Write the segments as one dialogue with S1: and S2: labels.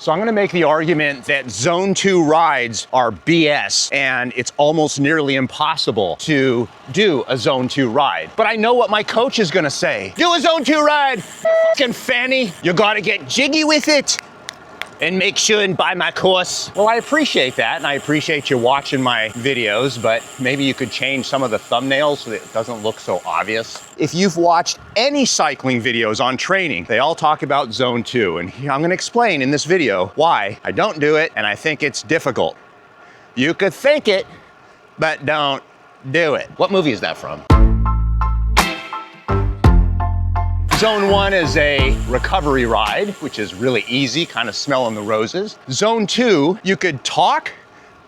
S1: So I'm gonna make the argument that Zone 2 rides are BS, and it's almost nearly impossible to do a Zone 2 ride. But I know what my coach is gonna say. Do a Zone 2 ride, you fucking fanny. You gotta get jiggy with it and make sure and buy my course. Well, I appreciate that, and I appreciate you watching my videos, but maybe you could change some of the thumbnails so that it doesn't look so obvious. If you've watched any cycling videos on training, they all talk about Zone 2, and I'm gonna explain in this video why I don't do it, and I think it's difficult. You could think it, but don't do it. What movie is that from? Zone 1 is a recovery ride, which is really easy, kind of smelling the roses. Zone 2, you could talk,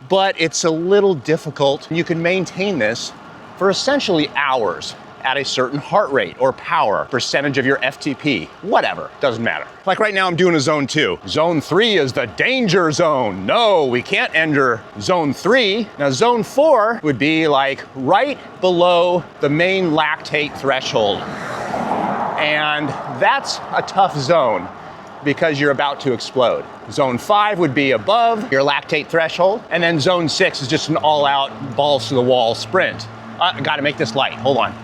S1: but it's a little difficult. You can maintain this for essentially hours at a certain heart rate or power, percentage of your FTP, whatever, doesn't matter. Like right now I'm doing a Zone 2. Zone 3 is the danger zone. No, we can't enter Zone 3. Now Zone 4 would be like right below the main lactate threshold. And that's a tough zone because you're about to explode. Zone 5 would be above your lactate threshold, and then Zone 6 is just an all-out balls to the wall sprint. I gotta make this light, hold on.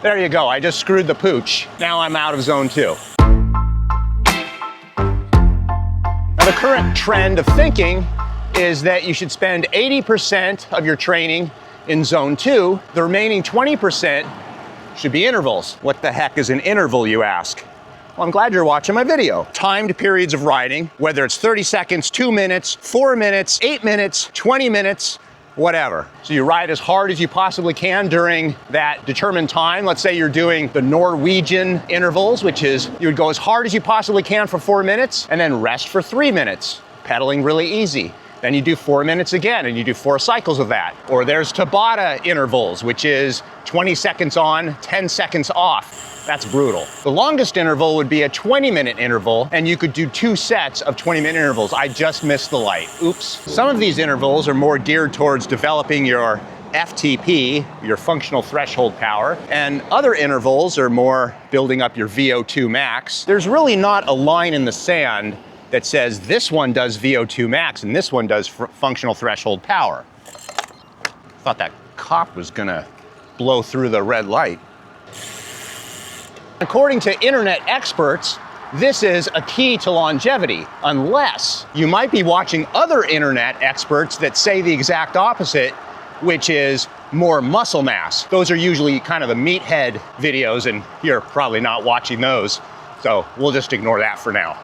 S1: There you go, I just screwed the pooch. Now I'm out of Zone 2. Now the current trend of thinking is that you should spend 80% of your training in Zone 2, the remaining 20% should be intervals. What the heck is an interval, you ask? Well, I'm glad you're watching my video. Timed periods of riding, whether it's 30 seconds, 2 minutes, 4 minutes, 8 minutes, 20 minutes, whatever. So you ride as hard as you possibly can during that determined time. Let's say you're doing the Norwegian intervals, which is you would go as hard as you possibly can for 4 minutes and then rest for 3 minutes, pedaling really easy. Then you do 4 minutes again and you do 4 cycles of that. Or there's Tabata intervals, which is 20 seconds on, 10 seconds off. That's brutal. The longest interval would be a 20-minute interval, and you could do 2 sets of 20-minute intervals. I just missed the light, oops. Some of these intervals are more geared towards developing your FTP, your functional threshold power, and other intervals are more building up your VO2 max. There's really not a line in the sand that says this one does VO2 max and this one does functional threshold power. Thought that cop was gonna blow through the red light. According to internet experts, this is a key to longevity, unless you might be watching other internet experts that say the exact opposite, which is more muscle mass. Those are usually kind of the meathead videos, and you're probably not watching those, so we'll just ignore that for now.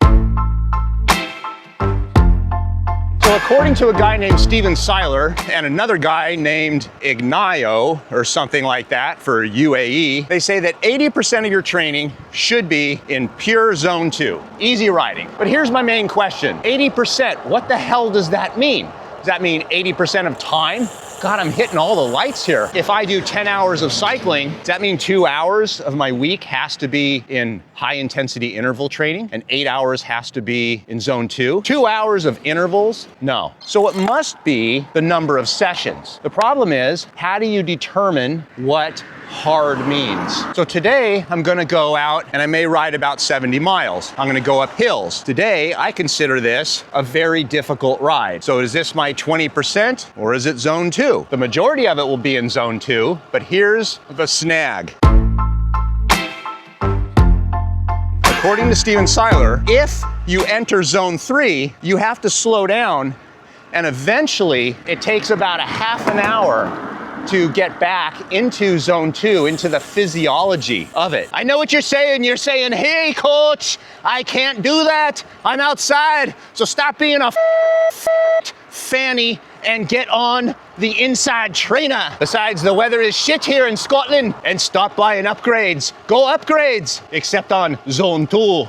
S1: So according to a guy named Steven Seiler and another guy named Ignaio or something like that for UAE, they say that 80% of your training should be in pure Zone 2, easy riding. But here's my main question, 80%, what the hell does that mean? Does that mean 80% of time? God, I'm hitting all the lights here. If I do 10 hours of cycling, does that mean 2 hours of my week has to be in high intensity interval training and 8 hours has to be in Zone 2? 2 hours of intervals? No. So it must be the number of sessions. The problem is, how do you determine what hard means? So today I'm gonna go out and I may ride about 70 miles. I'm gonna go up hills. Today I consider this a very difficult ride. So is this my 20% or is it Zone 2? The majority of it will be in Zone 2, but here's the snag. According to Steven Seiler, if you enter Zone 3, you have to slow down, and eventually it takes about a half an hour to get back into Zone 2, into the physiology of it. I know what you're saying. You're saying, hey, coach, I can't do that. I'm outside, so stop being a fanny and get on the inside trainer. Besides, the weather is shit here in Scotland, and stop buying upgrades. Go upgrades, except on Zone 2.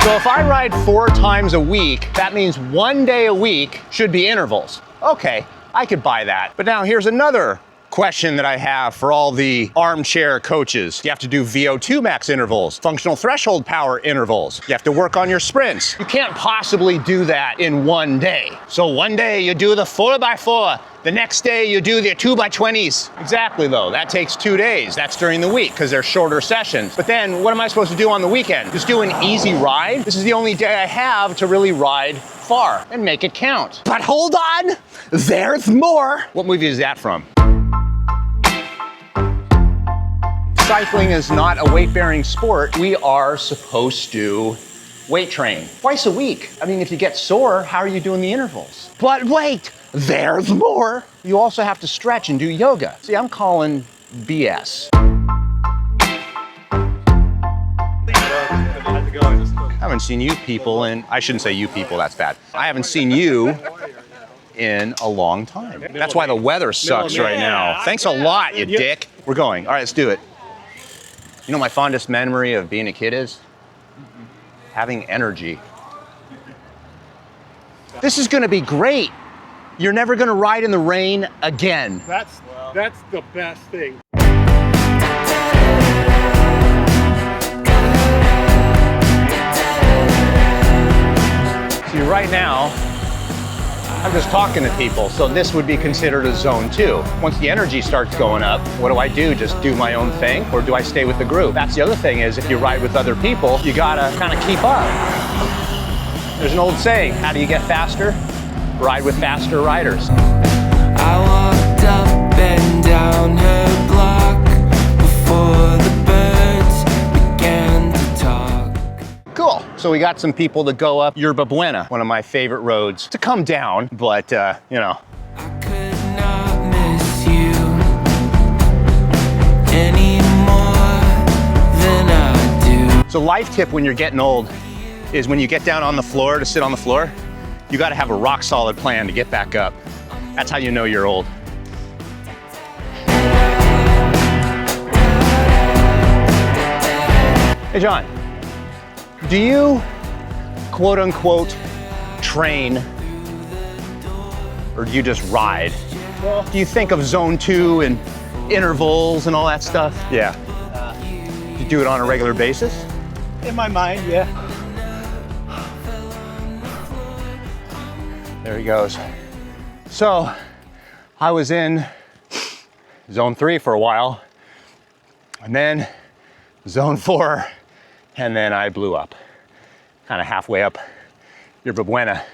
S1: So if I ride 4 times a week, that means 1 day a week should be intervals. Okay, I could buy that. But now here's another question that I have for all the armchair coaches. You have to do VO2 max intervals, functional threshold power intervals. You have to work on your sprints. You can't possibly do that in one day. So one day you do the 4x4, the next day you do the 2x20s. Exactly though, that takes 2 days. That's during the week because they're shorter sessions. But then what am I supposed to do on the weekend? Just do an easy ride? This is the only day I have to really ride far and make it count. But hold on, there's more. What movie is that from? Cycling is not a weight-bearing sport. We are supposed to weight train twice a week. I mean, if you get sore, how are you doing the intervals? But wait, there's more. You also have to stretch and do yoga. See, I'm calling BS. I haven't seen you people in, I shouldn't say you people, that's bad. I haven't seen you in a long time. That's why the weather sucks right now. Thanks a lot, you dick. We're going. All right, let's do it. You know my fondest memory of being a kid is? Having energy. This is gonna be great. You're never gonna ride in the rain again.
S2: That's the best thing.
S1: See, right now, I'm just talking to people, so this would be considered a zone 2. Once the energy starts going up, what do? Just do my own thing, or do I stay with the group? That's the other thing is, if you ride with other people, you gotta kind of keep up. There's an old saying, how do you get faster? Ride with faster riders.
S3: I walked up and down her block before the birds began to talk.
S1: Cool. So we got some people to go up Yerba Buena, one of my favorite roads, to come down, but you know.
S3: I could not miss you any more than I do.
S1: So life tip when you're getting old is when you get down on the floor to sit on the floor, you gotta have a rock solid plan to get back up. That's how you know you're old. Hey John, do you quote unquote train or do you just ride?
S2: Well,
S1: Do you think of zone 2 and intervals and all that stuff? Yeah. You do it on a regular basis?
S2: in my mind, yeah.
S1: There he goes. So I was in zone 3 for a while, and then zone 4, and then I blew up, kind of halfway up Yerba Buena.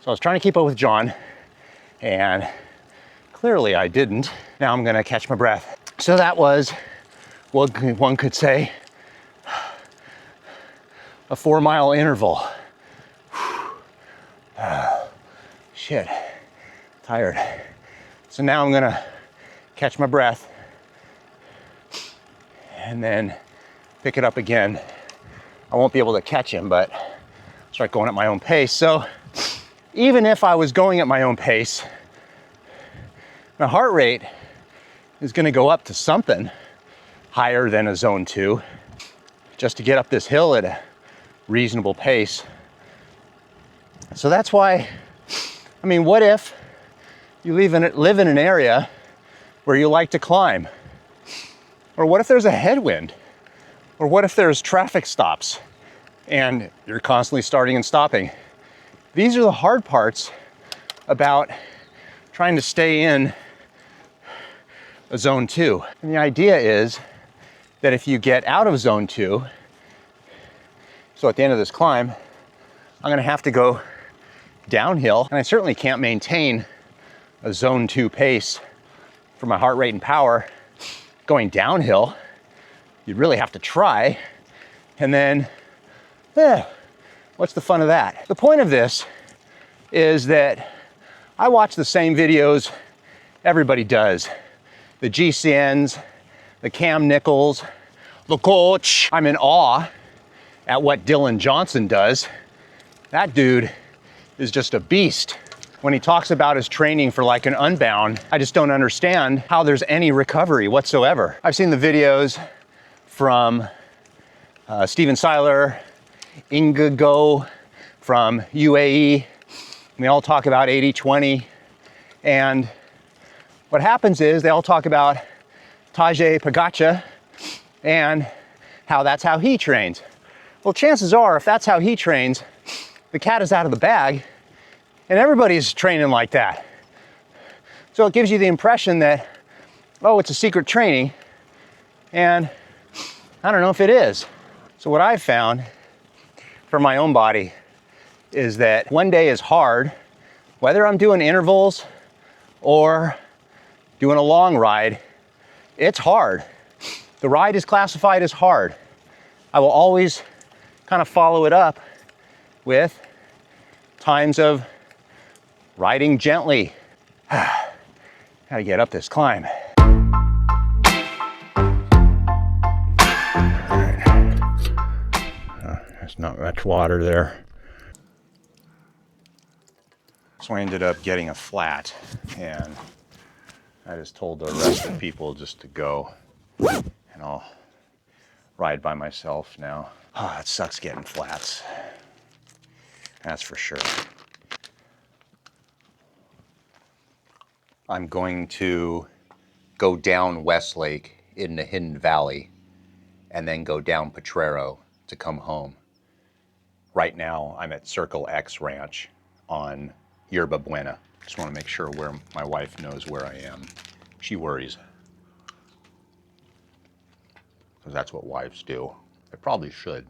S1: So I was trying to keep up with John, and clearly I didn't. Now I'm gonna catch my breath. So that was, what one could say, a 4-mile interval. Shit, tired. So now I'm gonna catch my breath and then pick it up again. I won't be able to catch him, but start going at my own pace. So even if I was going at my own pace, my heart rate is gonna go up to something higher than a zone 2 just to get up this hill at a reasonable pace. So that's why, I mean, what if you live in an area where you like to climb? Or what if there's a headwind? Or what if there's traffic stops and you're constantly starting and stopping? These are the hard parts about trying to stay in a zone 2. And the idea is that if you get out of zone 2, so at the end of this climb, I'm gonna have to go downhill, and I certainly can't maintain a zone 2 pace for my heart rate and power going downhill. You'd really have to try, and then, what's the fun of that? The point of this is that I watch the same videos everybody does. The GCNs, the Cam Nichols, the coach. I'm in awe at what Dylan Johnson does. That dude is just a beast. When he talks about his training for like an Unbound, I just don't understand how there's any recovery whatsoever. I've seen the videos from Steven Seiler, Inga Go from UAE. And they all talk about 80-20. And What happens is they all talk about Tadej Pogačar and how that's how he trains. Well, chances are, if that's how he trains, the cat is out of the bag, and everybody's training like that. So it gives you the impression that, oh, it's a secret training, and I don't know if it is. So what I've found for my own body is that one day is hard, whether I'm doing intervals or doing a long ride, it's hard. The ride is classified as hard. I will always kind of follow it up with times of riding gently. Gotta get up this climb. There's not much water there. So I ended up getting a flat, and I just told the rest of the people just to go, and I'll ride by myself now. Oh, it sucks getting flats. That's for sure. I'm going to go down Westlake in the Hidden Valley and then go down Potrero to come home. Right now, I'm at Circle X Ranch on Yerba Buena. Just want to make sure where my wife knows where I am. She worries, because that's what wives do. They probably should.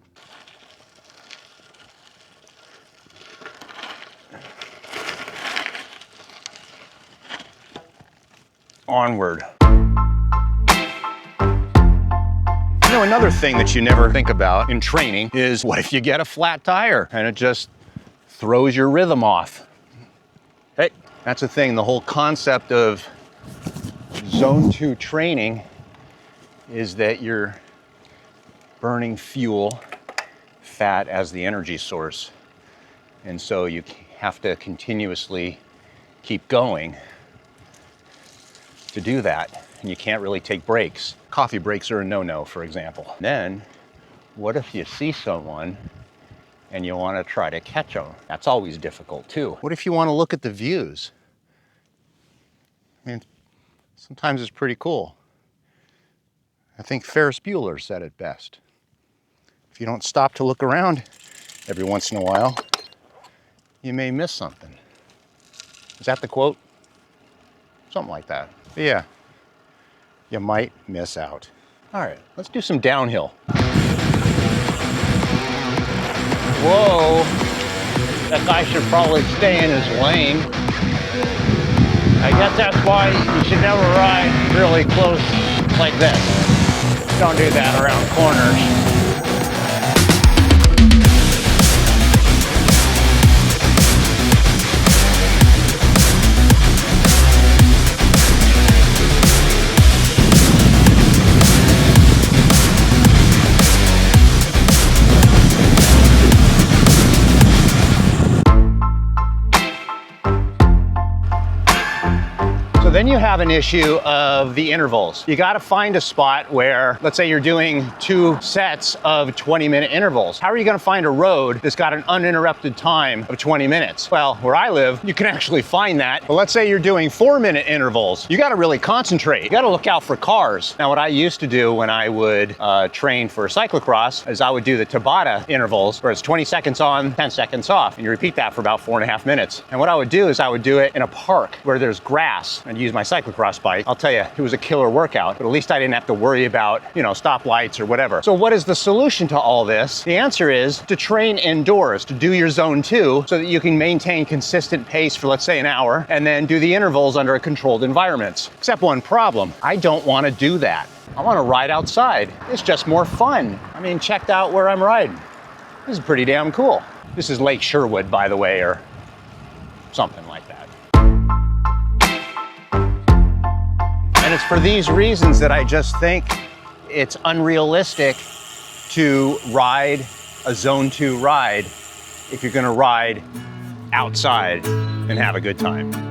S1: Onward. You know, another thing that you never think about in training is, what if you get a flat tire and it just throws your rhythm off? Hey, that's the thing. The whole concept of Zone 2 training is that you're burning fuel, fat as the energy source. And so you have to continuously keep going to do that. And you can't really take breaks. Coffee breaks are a no-no, for example. Then, what if you see someone and you want to try to catch them? That's always difficult too. What if you want to look at the views? I mean, sometimes it's pretty cool. I think Ferris Bueller said it best. If you don't stop to look around every once in a while, you may miss something. Is that the quote? Something like that. But yeah, you might miss out. All right, let's do some downhill. Whoa, that guy should probably stay in his lane. I guess that's why you should never ride really close like this. Don't do that around corners. So then you have an issue of the intervals. You got to find a spot where, let's say you're doing 2 sets of 20-minute intervals. How are you going to find a road that's got an uninterrupted time of 20 minutes? Well, where I live, you can actually find that. But let's say you're doing 4-minute intervals. You got to really concentrate. You got to look out for cars. Now, what I used to do when I would train for cyclocross is I would do the Tabata intervals, where it's 20 seconds on, 10 seconds off, and you repeat that for about 4.5 minutes. And what I would do is I would do it in a park where there's grass, and use my cyclocross bike. I'll tell you, it was a killer workout, but at least I didn't have to worry about, stoplights or whatever. So what is the solution to all this? The answer is to train indoors, to do your Zone 2 so that you can maintain consistent pace for, let's say, an hour, and then do the intervals under a controlled environment. Except one problem, I don't want to do that. I want to ride outside. It's just more fun. I mean, check out where I'm riding. This is pretty damn cool. This is Lake Sherwood, by the way, or something like that. And it's for these reasons that I just think it's unrealistic to ride a Zone 2 ride if you're going to ride outside and have a good time.